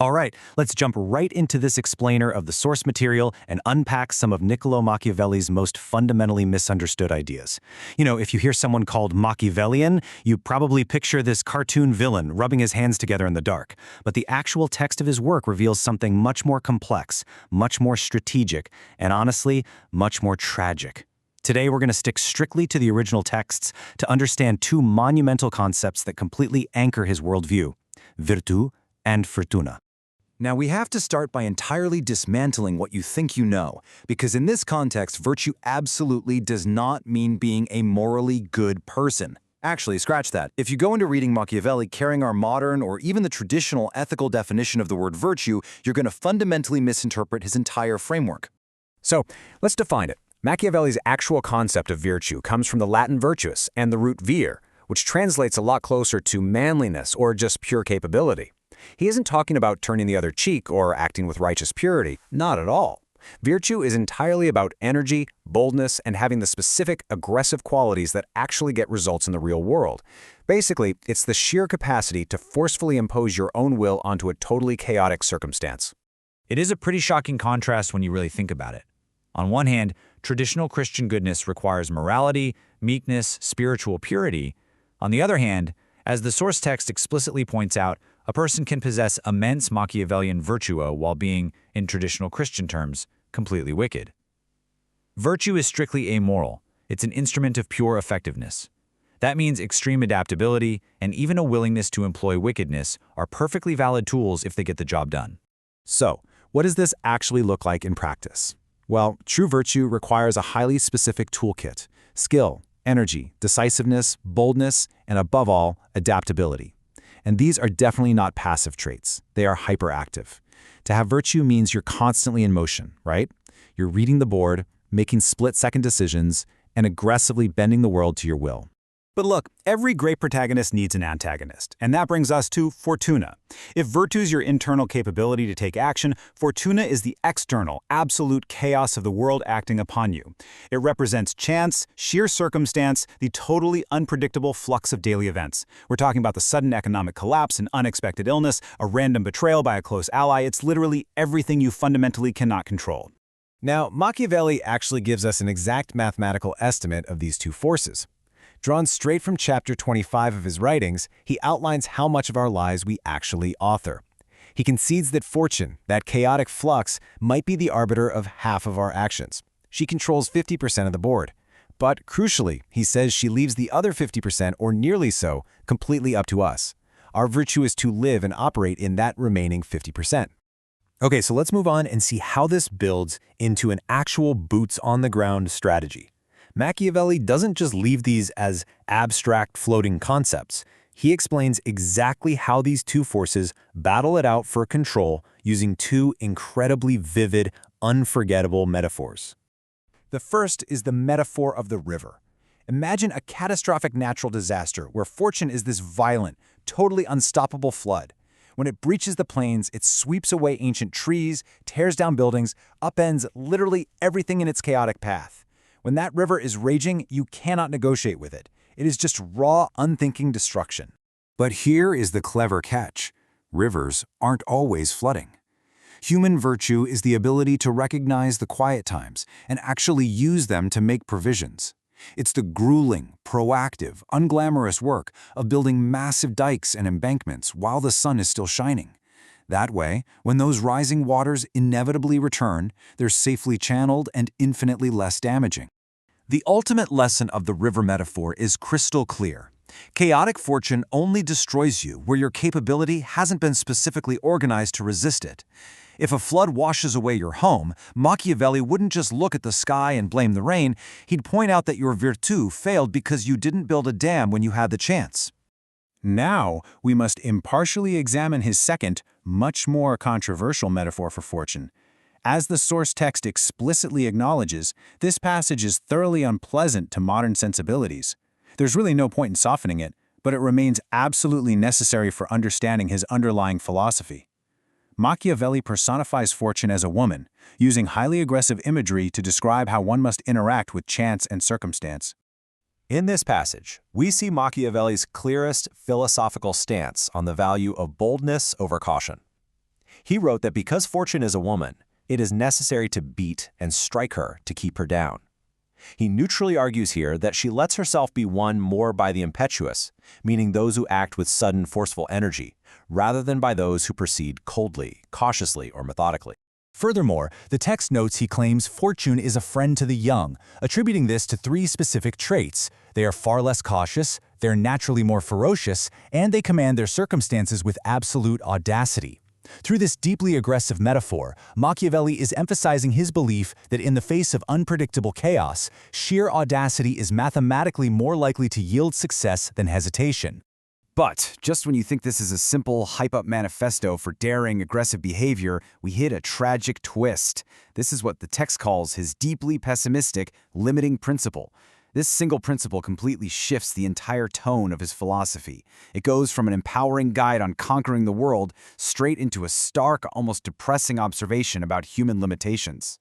All right, let's jump right into this explainer of the source material and unpack some of Niccolo Machiavelli's most fundamentally misunderstood ideas. If you hear someone called Machiavellian, you probably picture this cartoon villain rubbing his hands together in the dark. But the actual text of his work reveals something much more complex, much more strategic, and honestly, much more tragic. Today, we're going to stick strictly to the original texts to understand two monumental concepts that completely anchor his worldview: Virtù and Fortuna. Now, we have to start by entirely dismantling what you think you know, because in this context, virtue absolutely does not mean being a morally good person. Actually, scratch that. If you go into reading Machiavelli carrying our modern or even the traditional ethical definition of the word virtue, you're going to fundamentally misinterpret his entire framework. So, let's define it. Machiavelli's actual concept of virtue comes from the Latin virtuous and the root vir, which translates a lot closer to manliness or just pure capability. He isn't talking about turning the other cheek or acting with righteous purity, not at all. Virtue is entirely about energy, boldness, and having the specific, aggressive qualities that actually get results in the real world. Basically, it's the sheer capacity to forcefully impose your own will onto a totally chaotic circumstance. It is a pretty shocking contrast when you really think about it. On one hand, traditional Christian goodness requires morality, meekness, spiritual purity. On the other hand, as the source text explicitly points out, a person can possess immense Machiavellian virtuo while being, in traditional Christian terms, completely wicked. Virtue is strictly amoral. It's an instrument of pure effectiveness. That means extreme adaptability and even a willingness to employ wickedness are perfectly valid tools if they get the job done. So, what does this actually look like in practice? Well, true virtue requires a highly specific toolkit: skill, energy, decisiveness, boldness, and above all, adaptability. And these are definitely not passive traits. They are hyperactive. To have virtue means you're constantly in motion, right? You're reading the board, making split-second decisions, and aggressively bending the world to your will. But look, every great protagonist needs an antagonist, and that brings us to Fortuna. If virtue is your internal capability to take action, Fortuna is the external, absolute chaos of the world acting upon you. It represents chance, sheer circumstance, the totally unpredictable flux of daily events. We're talking about the sudden economic collapse, an unexpected illness, a random betrayal by a close ally. It's literally everything you fundamentally cannot control. Now, Machiavelli actually gives us an exact mathematical estimate of these two forces. Drawn straight from chapter 25 of his writings, he outlines how much of our lives we actually author. He concedes that fortune, that chaotic flux, might be the arbiter of half of our actions. She controls 50% of the board. But crucially, he says she leaves the other 50%, or nearly so, completely up to us. Our virtue is to live and operate in that remaining 50%. Okay, so let's move on and see how this builds into an actual boots-on-the-ground strategy. Machiavelli doesn't just leave these as abstract floating concepts. He explains exactly how these two forces battle it out for control using two incredibly vivid, unforgettable metaphors. The first is the metaphor of the river. Imagine a catastrophic natural disaster where fortune is this violent, totally unstoppable flood. When it breaches the plains, it sweeps away ancient trees, tears down buildings, upends literally everything in its chaotic path. When that river is raging, you cannot negotiate with it. It is just raw, unthinking destruction. But here is the clever catch. Rivers aren't always flooding. Human virtue is the ability to recognize the quiet times and actually use them to make provisions. It's the grueling, proactive, unglamorous work of building massive dikes and embankments while the sun is still shining. That way, when those rising waters inevitably return, they're safely channeled and infinitely less damaging. The ultimate lesson of the river metaphor is crystal clear. Chaotic fortune only destroys you where your capability hasn't been specifically organized to resist it. If a flood washes away your home, Machiavelli wouldn't just look at the sky and blame the rain, he'd point out that your virtù failed because you didn't build a dam when you had the chance. Now, we must impartially examine his second, much more controversial metaphor for fortune. As the source text explicitly acknowledges, this passage is thoroughly unpleasant to modern sensibilities. There's really no point in softening it, but it remains absolutely necessary for understanding his underlying philosophy. Machiavelli personifies fortune as a woman, using highly aggressive imagery to describe how one must interact with chance and circumstance. In this passage, we see Machiavelli's clearest philosophical stance on the value of boldness over caution. He wrote that because fortune is a woman, it is necessary to beat and strike her to keep her down. He neutrally argues here that she lets herself be won more by the impetuous, meaning those who act with sudden, forceful energy, rather than by those who proceed coldly, cautiously, or methodically. Furthermore, the text notes he claims fortune is a friend to the young, attributing this to 3 specific traits. They are far less cautious, they're naturally more ferocious, and they command their circumstances with absolute audacity. Through this deeply aggressive metaphor, Machiavelli is emphasizing his belief that in the face of unpredictable chaos, sheer audacity is mathematically more likely to yield success than hesitation. But just when you think this is a simple hype-up manifesto for daring, aggressive behavior, we hit a tragic twist. This is what the text calls his deeply pessimistic, limiting principle. This single principle completely shifts the entire tone of his philosophy. It goes from an empowering guide on conquering the world straight into a stark, almost depressing observation about human limitations.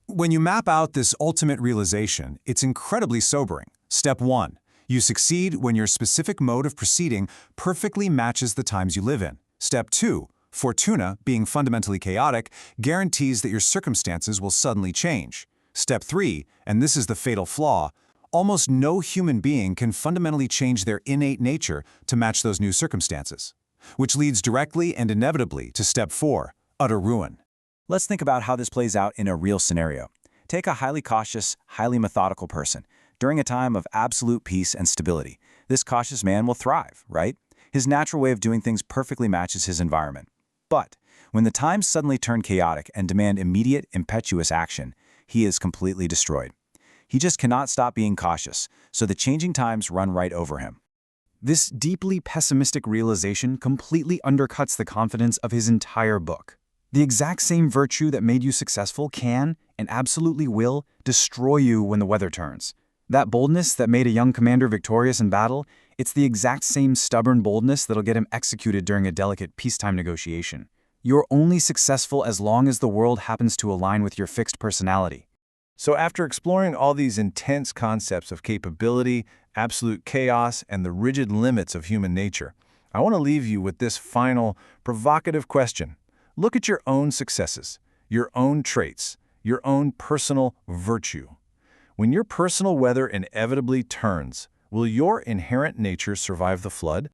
When you map out this ultimate realization, it's incredibly sobering. Step 1. You succeed when your specific mode of proceeding perfectly matches the times you live in. Step 2. Fortuna, being fundamentally chaotic, guarantees that your circumstances will suddenly change. Step 3, and this is the fatal flaw, almost no human being can fundamentally change their innate nature to match those new circumstances, which leads directly and inevitably to Step 4, utter ruin. Let's think about how this plays out in a real scenario. Take a highly cautious, highly methodical person. During a time of absolute peace and stability, this cautious man will thrive, right? His natural way of doing things perfectly matches his environment. But when the times suddenly turn chaotic and demand immediate, impetuous action, he is completely destroyed. He just cannot stop being cautious, so the changing times run right over him. This deeply pessimistic realization completely undercuts the confidence of his entire book. The exact same virtue that made you successful can, and absolutely will, destroy you when the weather turns. That boldness that made a young commander victorious in battle, it's the exact same stubborn boldness that'll get him executed during a delicate peacetime negotiation. You're only successful as long as the world happens to align with your fixed personality. So after exploring all these intense concepts of capability, absolute chaos, and the rigid limits of human nature, I want to leave you with this final, provocative question. Look at your own successes, your own traits, your own personal virtue. When your personal weather inevitably turns, will your inherent nature survive the flood?